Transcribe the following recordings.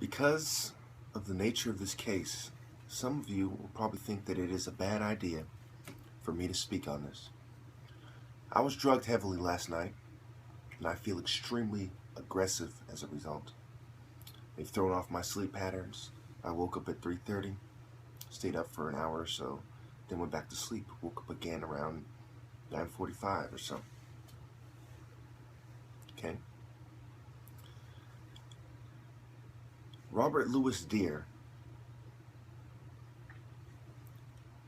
Because of the nature of this case, some of you will probably think that it is a bad idea for me to speak on this. I was drugged heavily last night, and I feel extremely aggressive as a result. They've thrown off my sleep patterns. I woke up at 3:30, stayed up for an hour or so, then went back to sleep. Woke up again around 9:45 or so. Okay? Robert Louis Deere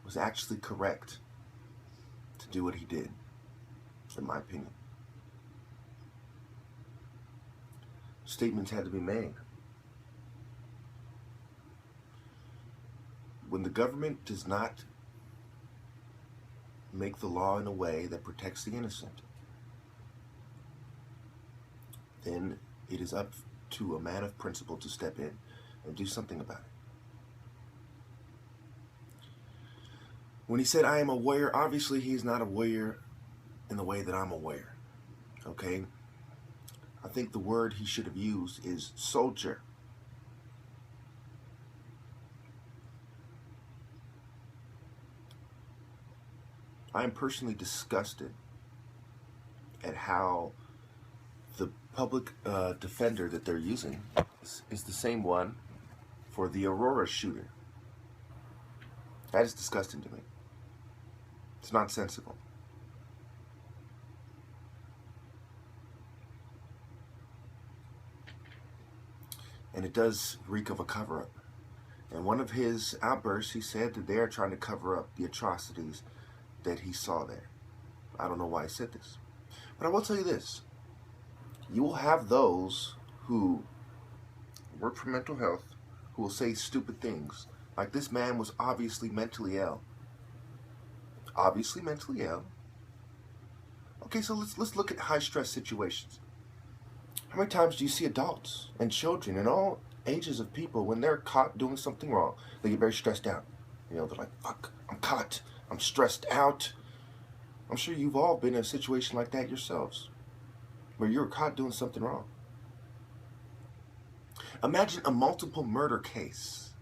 was actually correct to do what he did, in my opinion. Statements had to be made. When the government does not make the law in a way that protects the innocent, then it is up to a man of principle to step in and do something about it. When he said, "I am a warrior," obviously he is not a warrior in the way that I'm a warrior. Okay? I think the word he should have used is soldier. I am personally disgusted at how the public defender that they're using is the same one for the Aurora shooter. That is disgusting to me. It's nonsensical. And it does reek of a cover-up. And one of his outbursts, he said that they are trying to cover up the atrocities that he saw there. I don't know why he said this. But I will tell you this. You will have those who work for mental health who will say stupid things. Like, this man was obviously mentally ill. Obviously mentally ill. Okay, so let's look at high-stress situations. How many times do you see adults and children and all ages of people, when they're caught doing something wrong, they get very stressed out. You know, they're like, fuck, I'm caught. I'm stressed out. I'm sure you've all been in a situation like that yourselves, where you're caught doing something wrong. Imagine a multiple murder case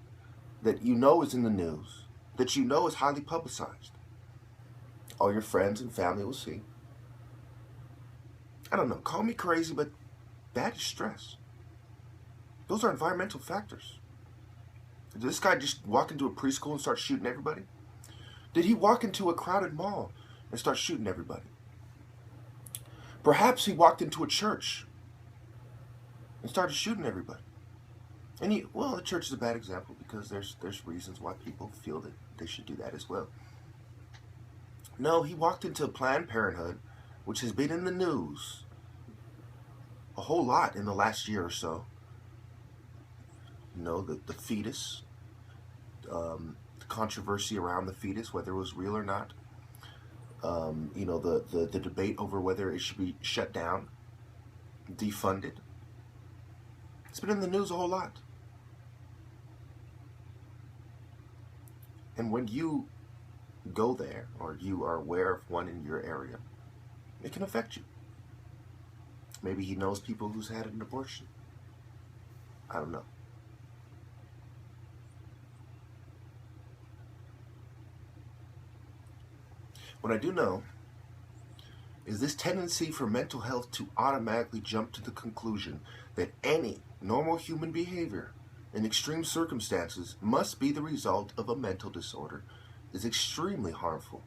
that you know is in the news, that you know is highly publicized. All your friends and family will see. I don't know, call me crazy, but that is stress. Those are environmental factors. Did this guy just walk into a preschool and start shooting everybody? Did he walk into a crowded mall and start shooting everybody? Perhaps he walked into a church and started shooting everybody. And well, the church is a bad example because there's reasons why people feel that they should do that as well. No, he walked into Planned Parenthood, which has been in the news a whole lot in the last year or so. You know, the fetus, the controversy around the fetus, whether it was real or not. You know, the debate over whether it should be shut down, defunded. It's been in the news a whole lot. And when you go there, or you are aware of one in your area, it can affect you. Maybe he knows people who's had an abortion. I don't know. What I do know is this tendency for mental health to automatically jump to the conclusion that any normal human behavior in extreme circumstances must be the result of a mental disorder is extremely harmful.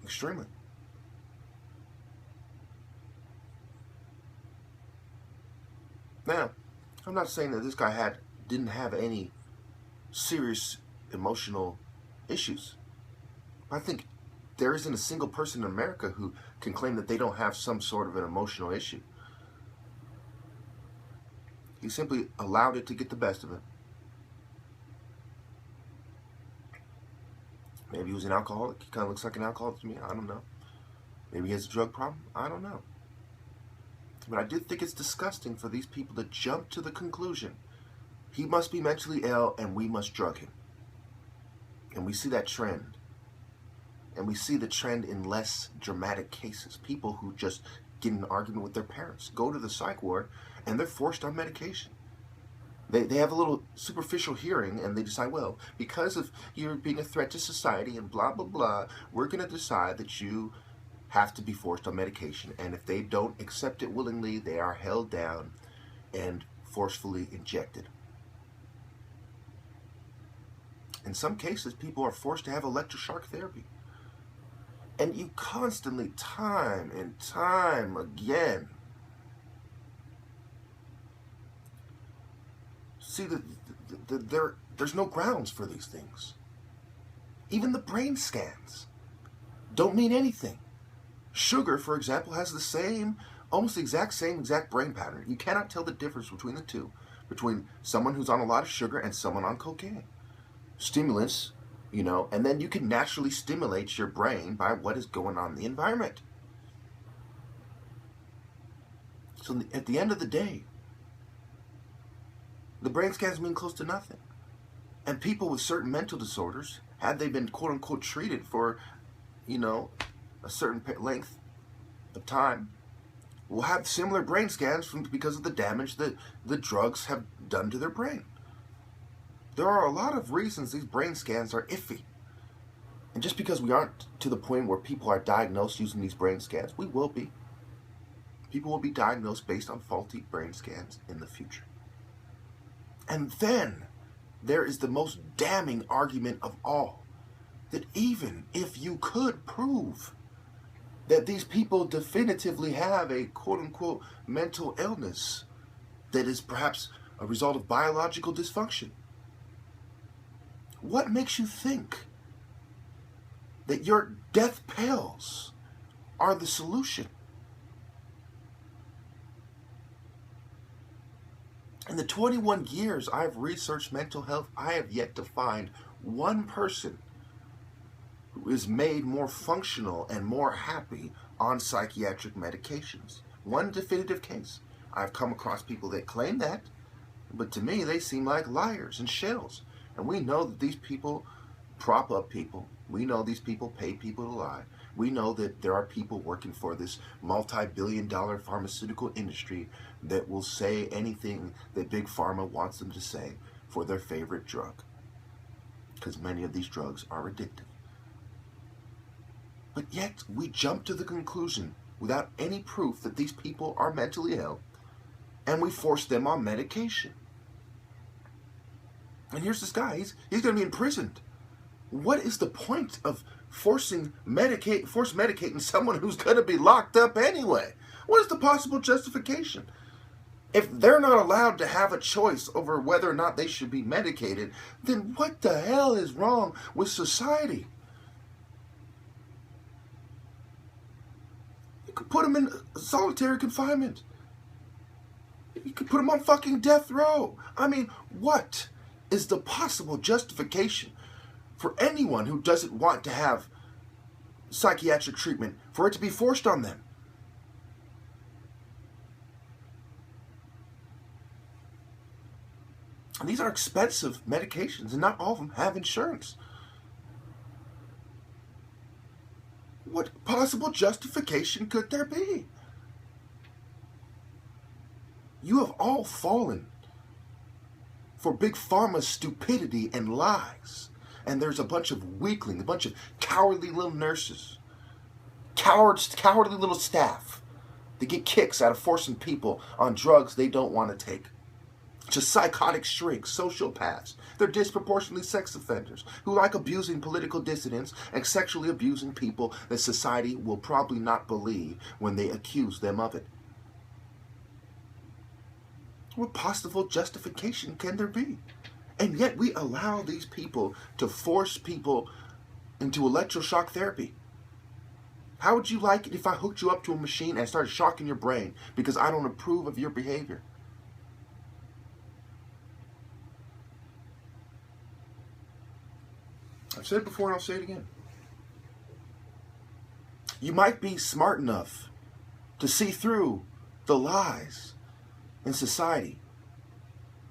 Extremely. Now, I'm not saying that this guy didn't have any serious emotional issues. I think there isn't a single person in America who can claim that they don't have some sort of an emotional issue. He simply allowed it to get the best of him. Maybe he was an alcoholic. He kind of looks like an alcoholic to me. I don't know. Maybe he has a drug problem. I don't know. But I do think it's disgusting for these people to jump to the conclusion he must be mentally ill and we must drug him. And we see that trend. And we see the trend in less dramatic cases. People who just get in an argument with their parents, go to the psych ward, and they're forced on medication. They have a little superficial hearing, and they decide, well, because of you're being a threat to society and blah, blah, blah, we're going to decide that you have to be forced on medication. And if they don't accept it willingly, they are held down and forcefully injected. In some cases, people are forced to have electroshock therapy. And you constantly, time and time again, see that there's no grounds for these things. Even the brain scans don't mean anything. Sugar, for example, has the same, almost the exact brain pattern. You cannot tell the difference between the two, between someone who's on a lot of sugar and someone on cocaine. Stimulants, you know, and then you can naturally stimulate your brain by what is going on in the environment. So at the end of the day, the brain scans mean close to nothing. And people with certain mental disorders, had they been quote-unquote treated for, you know, a certain length of time, will have similar brain scans because of the damage that the drugs have done to their brain. There are a lot of reasons these brain scans are iffy. And just because we aren't to the point where people are diagnosed using these brain scans, we will be. People will be diagnosed based on faulty brain scans in the future. And then there is the most damning argument of all, that even if you could prove that these people definitively have a quote-unquote mental illness that is perhaps a result of biological dysfunction, what makes you think that your death pills are the solution? In the 21 years I've researched mental health, I have yet to find one person who is made more functional and more happy on psychiatric medications. One definitive case. I've come across people that claim that, but to me they seem like liars and shells. And we know that these people prop up people. We know these people pay people to lie. We know that there are people working for this multi-billion-dollar pharmaceutical industry that will say anything that Big Pharma wants them to say for their favorite drug. Because many of these drugs are addictive. But yet, we jump to the conclusion, without any proof that these people are mentally ill, and we force them on medication. And here's this guy, he's going to be imprisoned. What is the point of force medicating someone who's going to be locked up anyway? What is the possible justification? If they're not allowed to have a choice over whether or not they should be medicated, then what the hell is wrong with society? You could put them in solitary confinement. You could put them on fucking death row. I mean, what is the possible justification for anyone who doesn't want to have psychiatric treatment for it to be forced on them? And these are expensive medications, and not all of them have insurance. What possible justification could there be? You have all fallen for Big Pharma's stupidity and lies. And there's a bunch of weaklings, a bunch of cowardly little nurses, cowardly little staff that get kicks out of forcing people on drugs they don't want to take. Just psychotic shrinks, sociopaths. They're disproportionately sex offenders who like abusing political dissidents and sexually abusing people that society will probably not believe when they accuse them of it. What possible justification can there be? And yet we allow these people to force people into electroshock therapy. How would you like it if I hooked you up to a machine and started shocking your brain because I don't approve of your behavior? I've said it before and I'll say it again. You might be smart enough to see through the lies in society,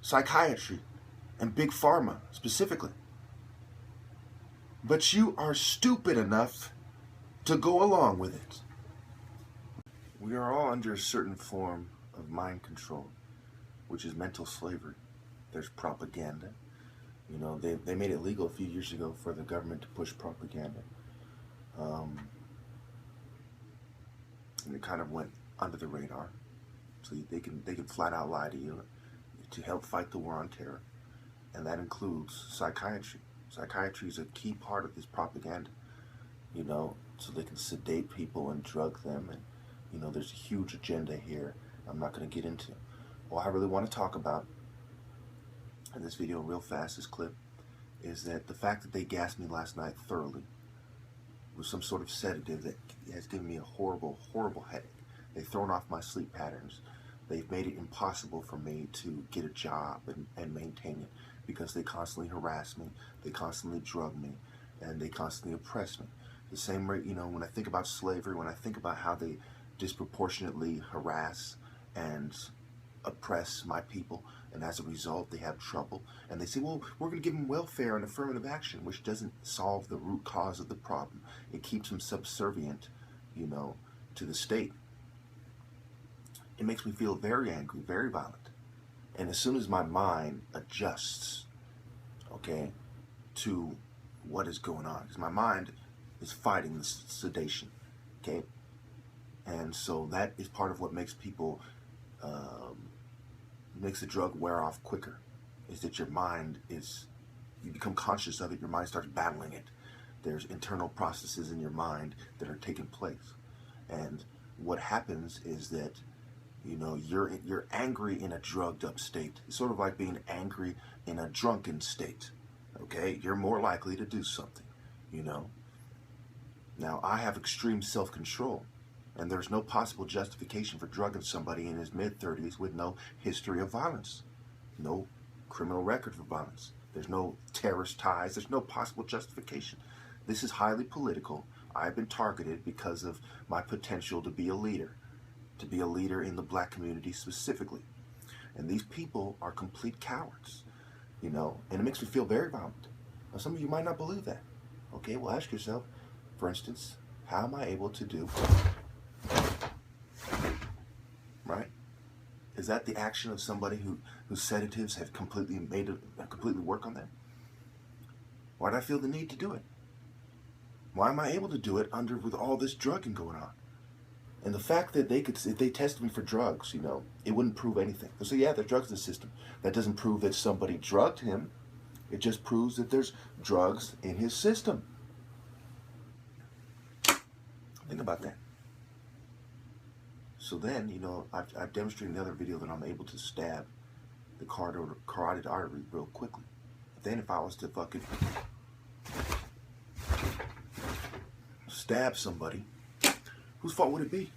psychiatry, and Big Pharma specifically. But you are stupid enough to go along with it. We are all under a certain form of mind control, which is mental slavery. There's propaganda. You know, they made it legal a few years ago for the government to push propaganda. And it kind of went under the radar. So they can flat out lie to you to help fight the war on terror. And that includes psychiatry. Psychiatry is a key part of this propaganda, you know, so they can sedate people and drug them. And, you know, there's a huge agenda here I'm not going to get into. What I really want to talk about in this video real fast, this clip, is that the fact that they gassed me last night thoroughly with some sort of sedative that has given me a horrible, horrible headache. They've thrown off my sleep patterns. They've made it impossible for me to get a job and maintain it because they constantly harass me, they constantly drug me, and they constantly oppress me. The same rate, you know, when I think about slavery, when I think about how they disproportionately harass and oppress my people, and as a result they have trouble, and they say, well, we're going to give them welfare and affirmative action, which doesn't solve the root cause of the problem. It keeps them subservient, you know, to the state. It makes me feel very angry, very violent. And as soon as my mind adjusts, okay, to what is going on, because my mind is fighting the sedation, okay? And so that is part of what makes people, makes the drug wear off quicker, is that your mind is, you become conscious of it, your mind starts battling it. There's internal processes in your mind that are taking place. And what happens is that, you know, you're angry in a drugged up state. It's sort of like being angry in a drunken state, okay? You're more likely to do something, you know? Now, I have extreme self-control, and there's no possible justification for drugging somebody in his mid-30s with no history of violence, no criminal record for violence. There's no terrorist ties. There's no possible justification. This is highly political. I've been targeted because of my potential to be a leader in the black community specifically. And these people are complete cowards, you know, and it makes me feel very violent. Now, some of you might not believe that. Okay, well, ask yourself, for instance, how am I able to do, right? Is that the action of somebody whose sedatives have completely work on them? Why did I feel the need to do it? Why am I able to do it with all this drugging going on? And the fact that if they tested me for drugs, you know, it wouldn't prove anything. They'll say, yeah, there's drugs in the system. That doesn't prove that somebody drugged him. It just proves that there's drugs in his system. Think about that. So then, you know, I've demonstrated in the other video that I'm able to stab the carotid artery real quickly. Then if I was to fucking stab somebody, whose fault would it be?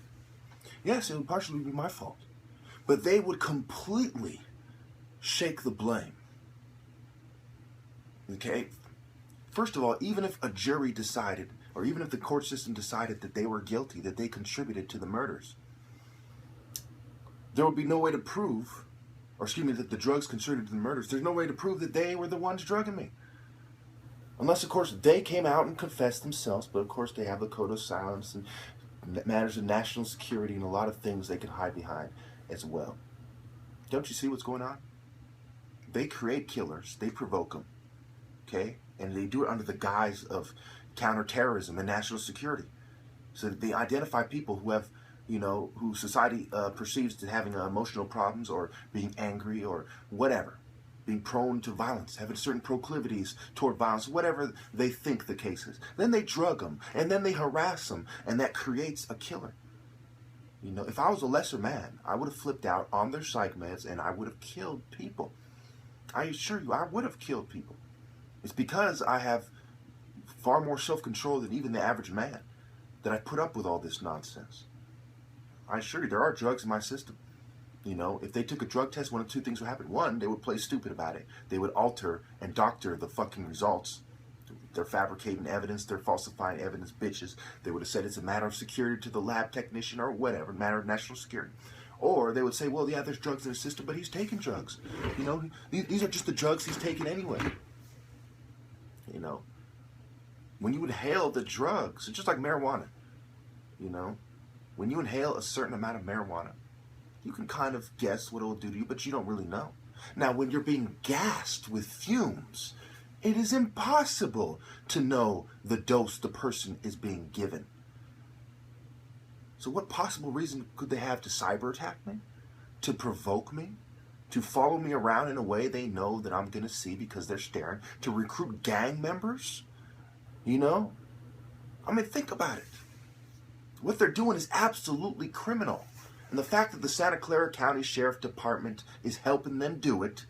Yes, it would partially be my fault. But they would completely shake the blame. Okay? First of all, even if a jury decided, or even if the court system decided that they were guilty, that they contributed to the murders, there would be no way to prove, or excuse me, that the drugs contributed to the murders. There's no way to prove that they were the ones drugging me. Unless, of course, they came out and confessed themselves, but of course they have the code of silence and matters of national security and a lot of things they can hide behind as well. Don't you see what's going on? They create killers, they provoke them, okay? And they do it under the guise of counterterrorism and national security. So they identify people who have, you know, who society perceives to having emotional problems or being angry or whatever, being prone to violence, having certain proclivities toward violence, whatever they think the case is. Then they drug them, and then they harass them, and that creates a killer. You know, if I was a lesser man, I would have flipped out on their psych meds, and I would have killed people. I assure you, I would have killed people. It's because I have far more self-control than even the average man that I put up with all this nonsense. I assure you, there are drugs in my system. You know, if they took a drug test, one of two things would happen. One, they would play stupid about it. They would alter and doctor the fucking results. They're fabricating evidence. They're falsifying evidence, bitches. They would have said it's a matter of security to the lab technician or whatever, matter of national security. Or they would say, well, yeah, there's drugs in the system, but he's taking drugs. You know, these are just the drugs he's taking anyway. You know, when you would hail the drugs, it's just like marijuana. You know, when you inhale a certain amount of marijuana, you can kind of guess what it will do to you, but you don't really know. Now, when you're being gassed with fumes, it is impossible to know the dose the person is being given. So what possible reason could they have to cyber attack me? To provoke me? To follow me around in a way they know that I'm going to see because they're staring? To recruit gang members? You know? I mean, think about it. What they're doing is absolutely criminal. And the fact that the Santa Clara County Sheriff Department is helping them do it,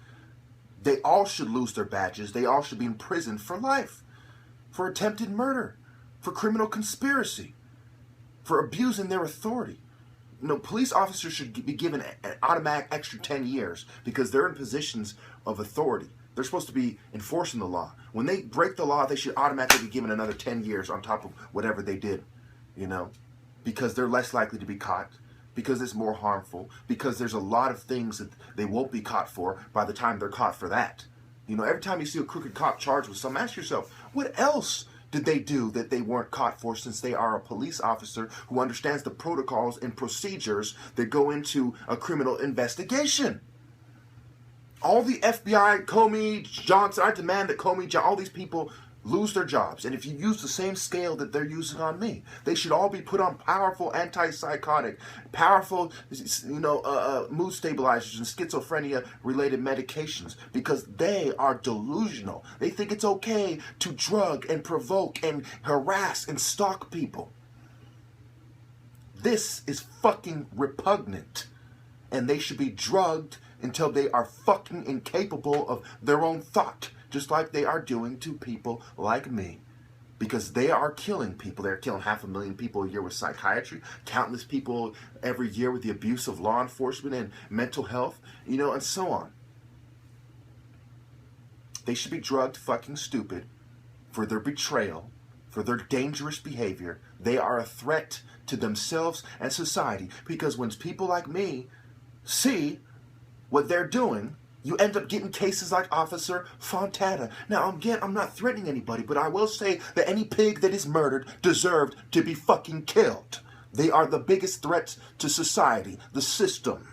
they all should lose their badges. They all should be in prison for life. For attempted murder. For criminal conspiracy. For abusing their authority. You know, police officers should be given an automatic extra 10 years because they're in positions of authority. They're supposed to be enforcing the law. When they break the law, they should automatically be given another 10 years on top of whatever they did, you know, because they're less likely to be caught, because it's more harmful, because there's a lot of things that they won't be caught for by the time they're caught for that. You know, every time you see a crooked cop charged with something, ask yourself, what else did they do that they weren't caught for, since they are a police officer who understands the protocols and procedures that go into a criminal investigation? All the FBI, Comey, Johnson, I demand that Comey, all these people lose their jobs. And if you use the same scale that they're using on me, they should all be put on powerful antipsychotic, powerful, mood stabilizers and schizophrenia-related medications, because they are delusional. They think it's okay to drug and provoke and harass and stalk people. This is fucking repugnant. And they should be drugged until they are fucking incapable of their own thought, just like they are doing to people like me. Because they are killing people. They're killing 500,000 people a year with psychiatry, countless people every year with the abuse of law enforcement and mental health, you know, and so on. They should be drugged fucking stupid for their betrayal, for their dangerous behavior. They are a threat to themselves and society, because when people like me see what they're doing, you end up getting cases like Officer Fontana. Now, again, I'm not threatening anybody, but I will say that any pig that is murdered deserved to be fucking killed. They are the biggest threat to society, the system.